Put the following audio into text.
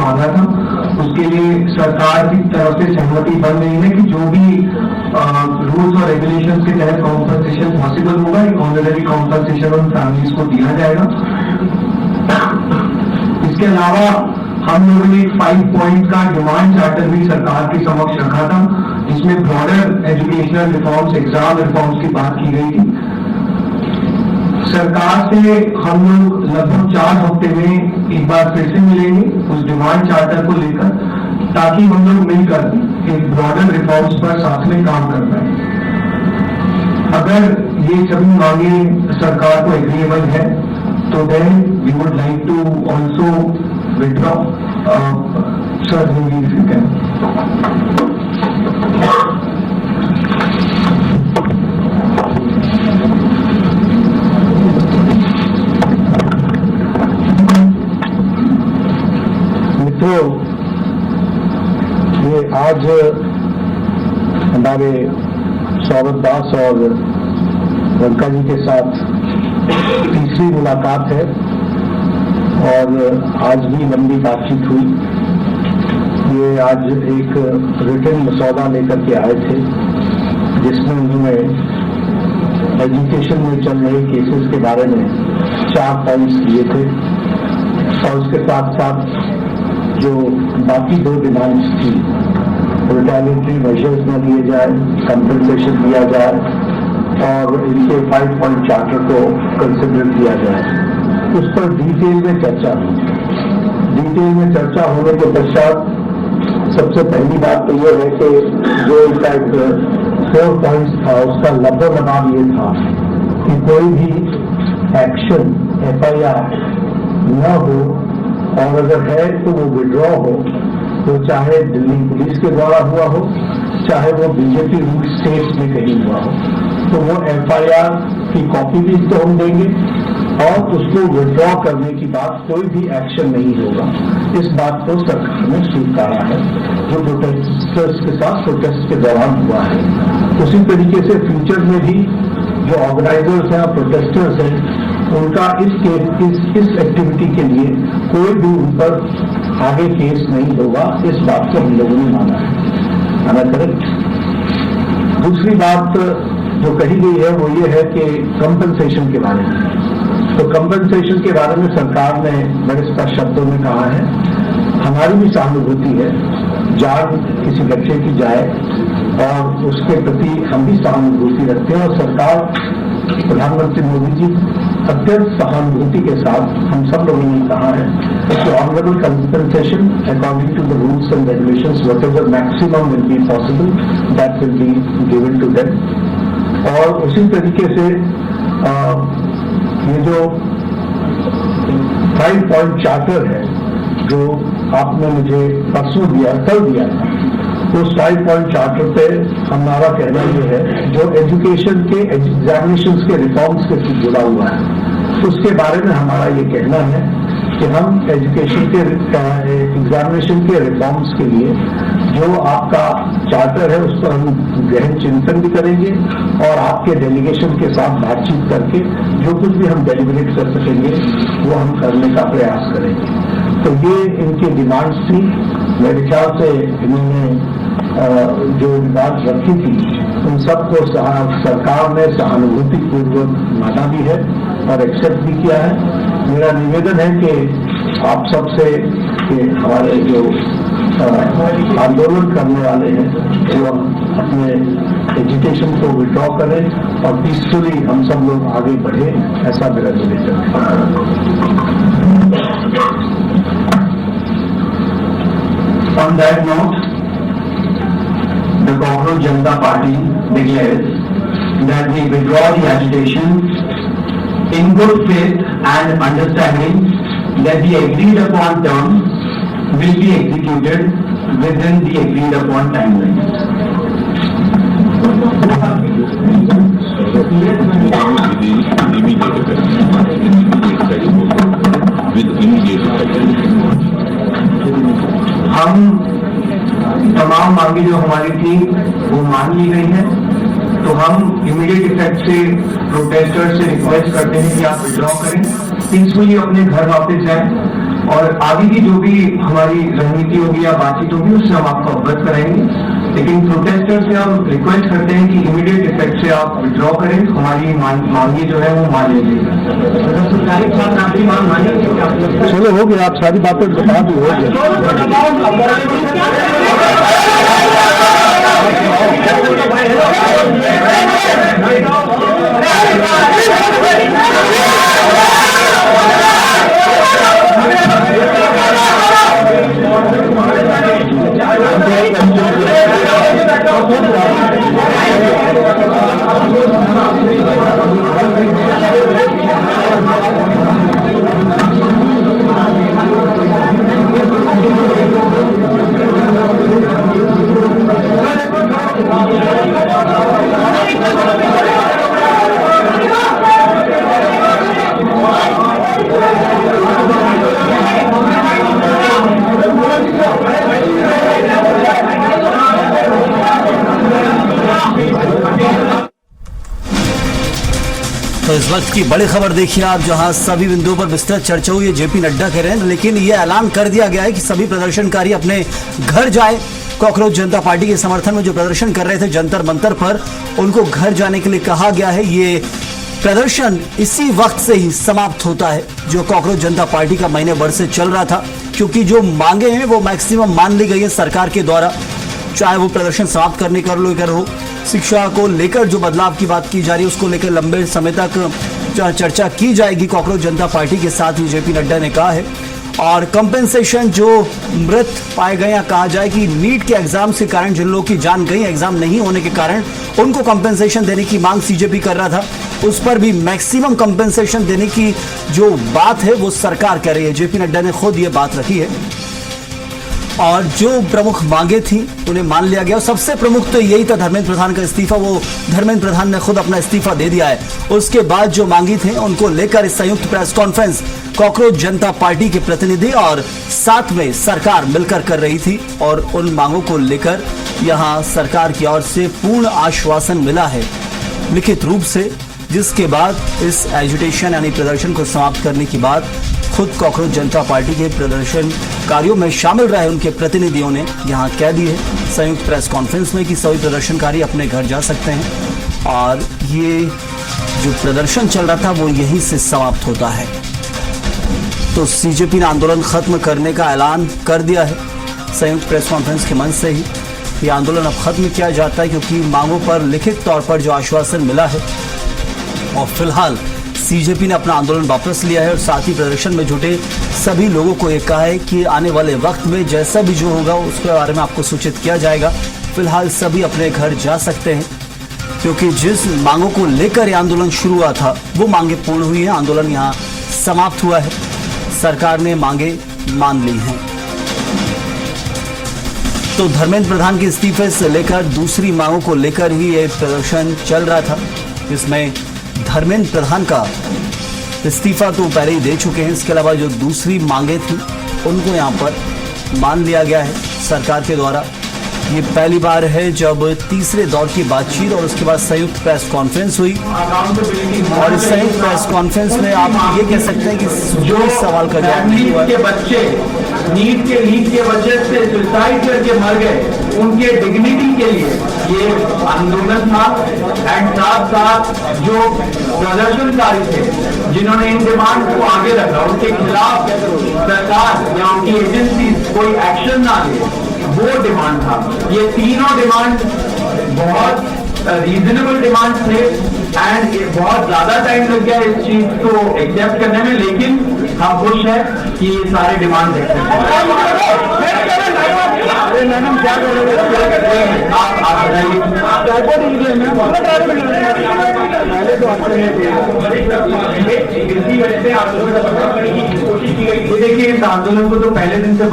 मांगा था, उसके लिए सरकार की तरफ से सहमति बन रही है कि जो भी रूल्स और रेगुलेशंस के तहत कॉम्पनसेशन पॉसिबल होगा, एक ऑनररी कॉम्पनसेशन उन फैमिलीज को दिया जाएगा। इसके अलावा हम लोगों ने 5 पॉइंट का डिमांड चार्टर भी सरकार के समक्ष रखा था, जिसमें broader educational reforms, exam reforms की बात की गई थी। सरकार से हम लोग लगभग 4 हफ्ते में एक बार फिर से मिलेंगे उस डिमांड चार्टर को लेकर, ताकि हम लोग मिलकर एक ब्रॉडर रिफॉर्म्स पर साथ में काम कर पाए। अगर ये सभी मांगे सरकार को एग्रीएबल है तो then we would like to also withdraw. Sir if you can. मित्रों, ये आज हमारे सौरभ दास और रंका जी के साथ तीसरी मुलाकात है और आज भी लंबी बातचीत हुई। ये आज एक रिटन मसौदा लेकर के आए थे, जिसमें उन्होंने एजुकेशन में चल रहे केसेस के बारे में 4 पॉइंट्स दिए थे और उसके साथ साथ जो बाकी 2 डिमांड्स थी, रिटेलिएटरी मेजर्स न लिए जाए, कंपनसेशन दिया जाए और इनके 5 पॉइंट चार्टर को कंसिडर किया जाए, उस पर डिटेल में चर्चा हुई। डिटेल में चर्चा होने के पश्चात सबसे पहली बात तो यह है कि जो इसका एक 4 पॉइंट्स था, उसका लबोलबाब ये था कि कोई भी एक्शन FIR न हो, और अगर है तो वो विड्रॉ हो, तो चाहे दिल्ली पुलिस के द्वारा हुआ हो, चाहे वो बीजेपी रूल स्टेट्स में कहीं हुआ हो, तो वो FIR की कॉपी भी तो हम देंगे और उसको विड्रॉ करने की बात कोई भी एक्शन नहीं होगा। इस बात को सरकार ने स्वीकारा है, जो प्रोटेस्टर्स के साथ प्रोटेस्ट के दौरान हुआ है। उसी तरीके से फ्यूचर में भी जो ऑर्गेनाइजर्स हैं, प्रोटेस्टर्स हैं, उनका इस एक्टिविटी के लिए कोई भी उन पर आगे केस नहीं होगा। इस बात को हम लोगों ने माना है, करेक्ट। दूसरी बात जो कही गई है वो ये है कि कंपनसेशन के बारे में। तो कंपनसेशन के बारे में सरकार ने बड़े स्पष्ट शब्दों में कहा है, हमारी भी सहानुभूति है, जान किसी बच्चे की जाए और उसके प्रति हम भी सहानुभूति रखते हैं। और सरकार, प्रधानमंत्री मोदी जी अत्यंत सहानुभूति के साथ हम सब लोगों ने कहा है कि honourable compensation according to the rules and regulations, whatever maximum will be possible, that will be given to them. और उसी तरीके से ये जो 5 पॉइंट चार्टर है जो आपने मुझे परसों दिया, कल दिया था, उस 5 पॉइंट चार्टर पे हमारा कहना ये है, जो एजुकेशन के एग्जामिनेशंस के रिफॉर्म्स के साथ जुड़ा हुआ है, उसके बारे में हमारा ये कहना है कि हम एजुकेशन के एग्जामिनेशन के रिफॉर्म्स के लिए जो आपका चार्टर है उस पर हम गहन चिंतन भी करेंगे और आपके डेलीगेशन के साथ बातचीत करके जो कुछ भी हम डेलीब्रेट कर सकेंगे वो हम करने का प्रयास करेंगे। तो ये इनकी डिमांड्स थी। मेरे ख्याल से इन्होंने जो डिमांड रखी थी उन सबको सरकार ने सहानुभूति पूर्वक माना भी है और एक्सेप्ट भी किया है। मेरा निवेदन है कि आप सबसे हमारे जो आंदोलन करने वाले हैं वो अपने एजुकेशन को विड्रॉ करें और पीसफुली हम सब लोग आगे बढ़े, ऐसा मेरा निवेदन है। On that note, the Cockroach Janata Party declares that we withdraw the agitation in good faith and understanding that the agreed upon terms will be executed within the agreed upon timeline. हम तमाम मांगे जो हमारी थी वो मान ली गई है, तो हम इमीडिएट इफेक्ट से प्रोटेस्टर्स से रिक्वेस्ट करते हैं कि आप विड्रॉ करें, पीसफुली अपने घर वापस जाएं और आगे की जो भी हमारी रणनीति होगी या बातचीत होगी उससे हम आपको अवगत कराएंगे। लेकिन प्रोटेस्टर से हम रिक्वेस्ट करते हैं कि इमीडिएट इफेक्ट से आप विड्रॉ करें, हमारी मांगे जो है वो मान लीजिए। सरकारी छात्र आपकी मांग मानेंगे? चलो हो गया, आप सारी बातें बता दी, हो गया। तो इस वक्त की बड़ी खबर देखिए आप, जहां सभी बिंदुओं पर विस्तृत चर्चा हुई है। जेपी नड्डा कह रहे हैं, लेकिन ये ऐलान कर दिया गया है कि सभी प्रदर्शनकारी अपने घर जाए। कॉकरोच जनता पार्टी के समर्थन में जो प्रदर्शन कर रहे थे जंतर मंतर पर, उनको घर जाने के लिए कहा गया है। ये प्रदर्शन इसी वक्त से ही समाप्त होता है जो कॉकरोच जनता पार्टी का महीने भर से चल रहा था, क्योंकि जो मांगे हैं वो मैक्सिमम मान ली गई है सरकार के द्वारा। चाहे वो प्रदर्शन समाप्त करने का लेकर हो, शिक्षा को लेकर जो बदलाव की बात की जा रही है उसको लेकर लंबे समय तक चर्चा की जाएगी कॉकरोच जनता पार्टी के साथ ही जेपी नड्डा ने कहा है। और कंपेंसेशन जो मृत पाए गए, या कहा जाए कि नीट के एग्जाम के कारण जिन लोगों की जान गई, एग्जाम नहीं होने के कारण उनको कंपेंसेशन देने की मांग सीजेपी कर रहा था, उस पर भी मैक्सिमम कंपेंसेशन देने की जो बात है वो सरकार कर रही है। जेपी नड्डा ने खुद ये बात रखी है और जो प्रमुख मांगे थी उन्हें मान लिया गया। और सबसे प्रमुख तो यही था धर्मेंद्र प्रधान का इस्तीफा, वो धर्मेंद्र प्रधान ने खुद अपना इस्तीफा दे दिया है। उसके बाद जो मांगी थे उनको लेकर इस संयुक्त प्रेस कॉन्फ्रेंस कॉकरोच जनता पार्टी के प्रतिनिधि और साथ में सरकार मिलकर कर रही थी। और उन मांगों को लेकर यहां सरकार की ओर से पूर्ण आश्वासन मिला है लिखित रूप से, जिसके बाद इस एजिटेशन यानी प्रदर्शन को समाप्त करने के बाद खुद कॉकरोच जनता पार्टी के प्रदर्शनकारियों में शामिल रहे उनके प्रतिनिधियों ने यहां कह दी है संयुक्त प्रेस कॉन्फ्रेंस में कि सभी प्रदर्शनकारी अपने घर जा सकते हैं और ये जो प्रदर्शन चल रहा था वो यहीं से समाप्त होता है। तो सीजेपी ने आंदोलन खत्म करने का ऐलान कर दिया है संयुक्त प्रेस कॉन्फ्रेंस के मंच से ही। ये आंदोलन अब खत्म किया जाता है क्योंकि मांगों पर लिखित तौर पर जो आश्वासन मिला है, और फिलहाल सीजेपी ने अपना आंदोलन वापस लिया है और साथ ही प्रदर्शन में जुटे सभी लोगों को ये कहा है कि आने वाले वक्त में जैसा भी जो होगा उसके बारे में आपको सूचित किया जाएगा। फिलहाल सभी अपने घर जा सकते हैं क्योंकि जिस मांगों को लेकर ये आंदोलन शुरू हुआ था वो मांगे पूर्ण हुई है, आंदोलन यहाँ समाप्त हुआ है, सरकार ने मांगे मान ली हैं। तो धर्मेंद्र प्रधान के इस्तीफे से लेकर दूसरी मांगों को लेकर ही ये प्रदर्शन चल रहा था, जिसमें धर्मेंद्र प्रधान का इस्तीफा तो पहले ही दे चुके हैं। इसके अलावा जो दूसरी मांगे थी उनको यहाँ पर मान लिया गया है सरकार के द्वारा। ये पहली बार है जब तीसरे दौर की बातचीत और उसके बाद संयुक्त प्रेस कॉन्फ्रेंस हुई। और इस संयुक्त प्रेस कॉन्फ्रेंस में आप ये कह सकते हैं कि जो सवाल का जवाब नहीं हुआ, के बच्चे नीट के लीक के वजह से सुसाइड करके मर गए, उनके डिग्निटी के लिए ये आंदोलन था। एंड साथ साथ जो प्रदर्शनकारी थे जिन्होंने इन डिमांड को आगे रखा, उनके खिलाफ सरकार या उनकी एजेंसी कोई एक्शन ना ले, वो डिमांड था। ये तीनों डिमांड बहुत रीजनेबल डिमांड थे एंड ये बहुत ज्यादा टाइम लग गया इस चीज को एक्सेप्ट करने में, लेकिन हम खुश हैं कि ये सारे डिमांड देखते हैं। मैडम क्या करोगे? आप बताइए। देखिए इस आंदोलन को तो पहले दिन से